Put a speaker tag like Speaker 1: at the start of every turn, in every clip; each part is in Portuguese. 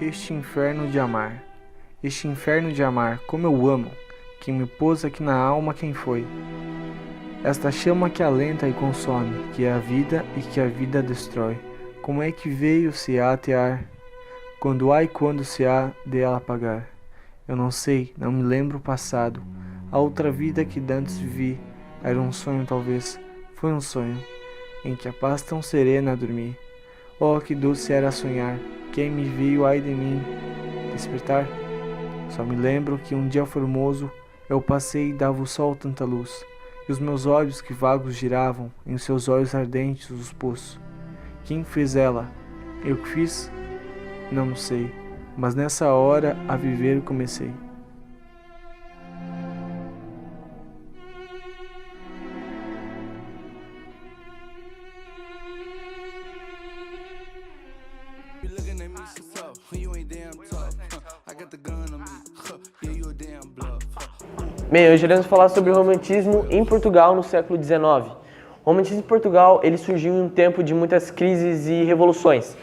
Speaker 1: Este inferno de amar, este inferno de amar, como eu amo, quem me pôs aqui na alma, quem foi? Esta chama que alenta e consome, que é a vida e que a vida destrói, como é que veio se atear, quando há e quando se há de ela apagar? Eu não sei, não me lembro o passado, a outra vida que dantes vivi, era um sonho talvez, foi um sonho, em que a paz tão serena dormi. Oh, que doce era sonhar, quem me veio ai de mim despertar? Só me lembro que um dia formoso eu passei e dava o sol tanta luz, e os meus olhos que vagos giravam, em seus olhos ardentes os pus. Quem fez ela? Eu que fiz? Não sei, mas nessa hora a viver comecei.
Speaker 2: Bem, hoje iremos falar sobre o romantismo em Portugal no século XIX. O romantismo em Portugal ele surgiu em um tempo de muitas crises e revoluções,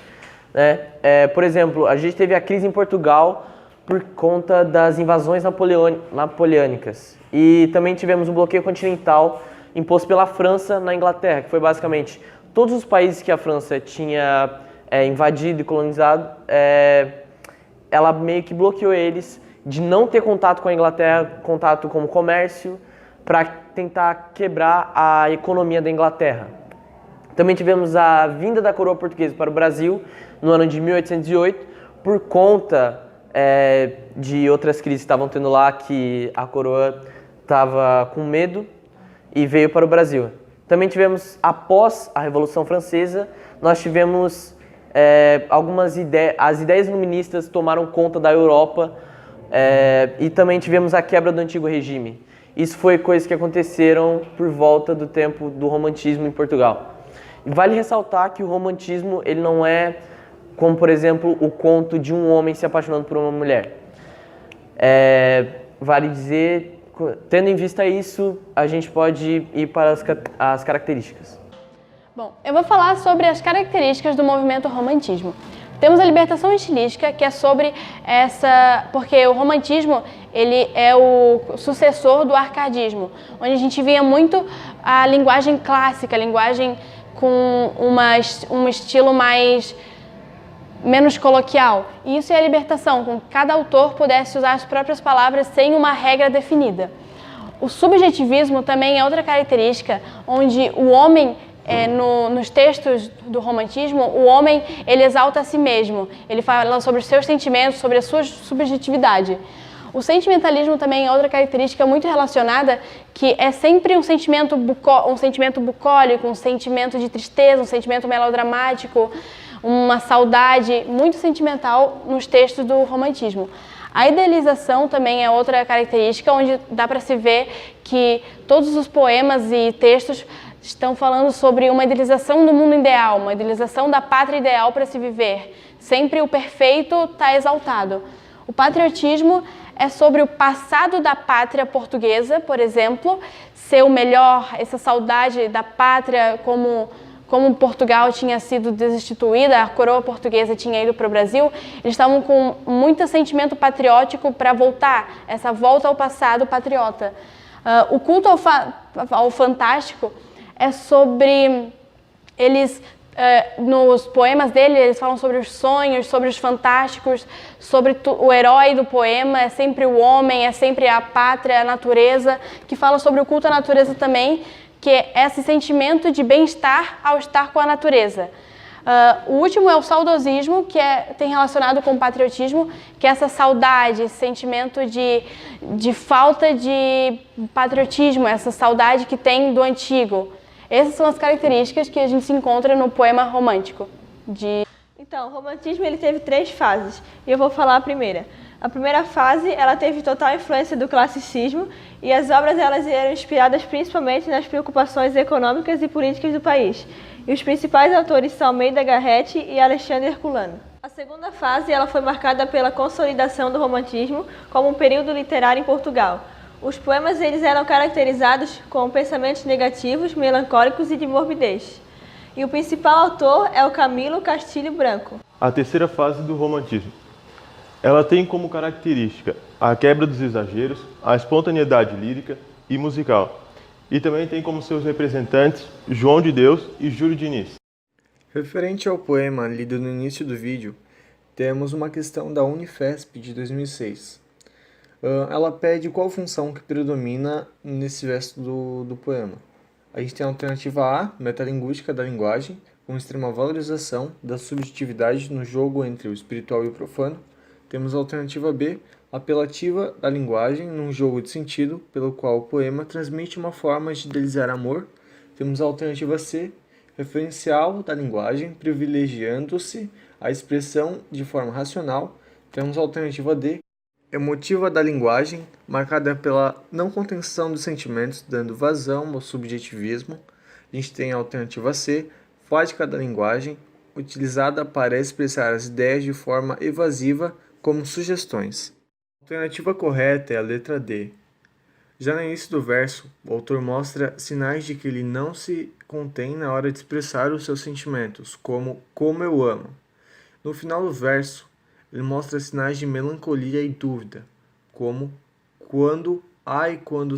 Speaker 2: né? Por exemplo, a gente teve a crise em Portugal por conta das invasões napoleônicas. E também tivemos um bloqueio continental imposto pela França na Inglaterra, que foi basicamente todos os países que a França tinha invadido e colonizado, ela meio que bloqueou eles de não ter contato com a Inglaterra, contato com o comércio, para tentar quebrar a economia da Inglaterra. Também tivemos a vinda da coroa portuguesa para o Brasil no ano de 1808, por conta de outras crises que estavam tendo lá, que a coroa estava com medo e veio para o Brasil. Também tivemos, após a Revolução Francesa, nós tivemos algumas ideias, as ideias iluministas tomaram conta da Europa, e também tivemos a quebra do antigo regime. Isso foi coisas que aconteceram por volta do tempo do romantismo em Portugal. E vale ressaltar que o romantismo ele não é como, por exemplo, o conto de um homem se apaixonando por uma mulher. Vale dizer, tendo em vista isso, a gente pode ir para as características.
Speaker 3: Bom, eu vou falar sobre as características do movimento romantismo. Temos a libertação estilística, que é sobre porque o romantismo ele é o sucessor do arcadismo, onde a gente via muito a linguagem clássica, a linguagem com um estilo menos coloquial. E isso é a libertação, com que cada autor pudesse usar as próprias palavras sem uma regra definida. O subjetivismo também é outra característica, onde o homem nos textos do romantismo, o homem ele exalta a si mesmo, ele fala sobre os seus sentimentos, sobre a sua subjetividade. O sentimentalismo também é outra característica muito relacionada, que é sempre um sentimento bucólico, um sentimento de tristeza, um sentimento melodramático, uma saudade muito sentimental nos textos do romantismo. A idealização também é outra característica, onde dá para se ver que todos os poemas e textos estão falando sobre uma idealização do mundo ideal, uma idealização da pátria ideal para se viver. Sempre o perfeito está exaltado. O patriotismo é sobre o passado da pátria portuguesa, por exemplo, ser o melhor, essa saudade da pátria, como Portugal tinha sido destituída, a coroa portuguesa tinha ido para o Brasil, eles estavam com muito sentimento patriótico para voltar, essa volta ao passado patriota. O culto ao fantástico é sobre eles, nos poemas dele, eles falam sobre os sonhos, sobre os fantásticos, sobre o herói do poema, é sempre o homem, é sempre a pátria, a natureza, que fala sobre o culto à natureza também, que é esse sentimento de bem-estar ao estar com a natureza. O último é o saudosismo, que tem relacionado com o patriotismo, que é essa saudade, esse sentimento de falta de patriotismo, essa saudade que tem do antigo. Essas são as características que a gente se encontra no poema romântico.
Speaker 4: Então, o romantismo ele teve 3 fases, e eu vou falar a primeira. A primeira fase, ela teve total influência do classicismo, e as obras elas eram inspiradas principalmente nas preocupações econômicas e políticas do país. E os principais autores são Almeida Garrett e Alexandre Herculano. A segunda fase ela foi marcada pela consolidação do romantismo como um período literário em Portugal. Os poemas eles eram caracterizados com pensamentos negativos, melancólicos e de morbidez. E o principal autor é o Camilo Castilho Branco.
Speaker 5: A terceira fase do romantismo. Ela tem como característica a quebra dos exageros, a espontaneidade lírica e musical. E também tem como seus representantes João de Deus e Júlio Diniz.
Speaker 1: Referente ao poema lido no início do vídeo, temos uma questão da Unifesp de 2006. Ela pede qual função que predomina nesse verso do poema. A gente tem a alternativa A, metalinguística da linguagem, com extrema valorização da subjetividade no jogo entre o espiritual e o profano. Temos a alternativa B, apelativa da linguagem, num jogo de sentido, pelo qual o poema transmite uma forma de idealizar amor. Temos a alternativa C, referencial da linguagem, privilegiando-se a expressão de forma racional. Temos a alternativa D, emotiva da linguagem, marcada pela não contenção dos sentimentos, dando vazão ao subjetivismo. A gente tem a alternativa C, fádica da linguagem, utilizada para expressar as ideias de forma evasiva, como sugestões. A alternativa correta é a letra D. Já no início do verso, o autor mostra sinais de que ele não se contém na hora de expressar os seus sentimentos, como eu amo. No final do verso, ele mostra sinais de melancolia e dúvida, como quando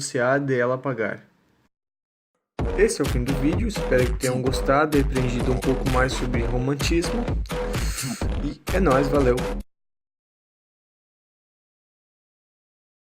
Speaker 1: se há de ela apagar. Esse é o fim do vídeo, espero que tenham gostado e aprendido um pouco mais sobre romantismo. E é nóis, valeu!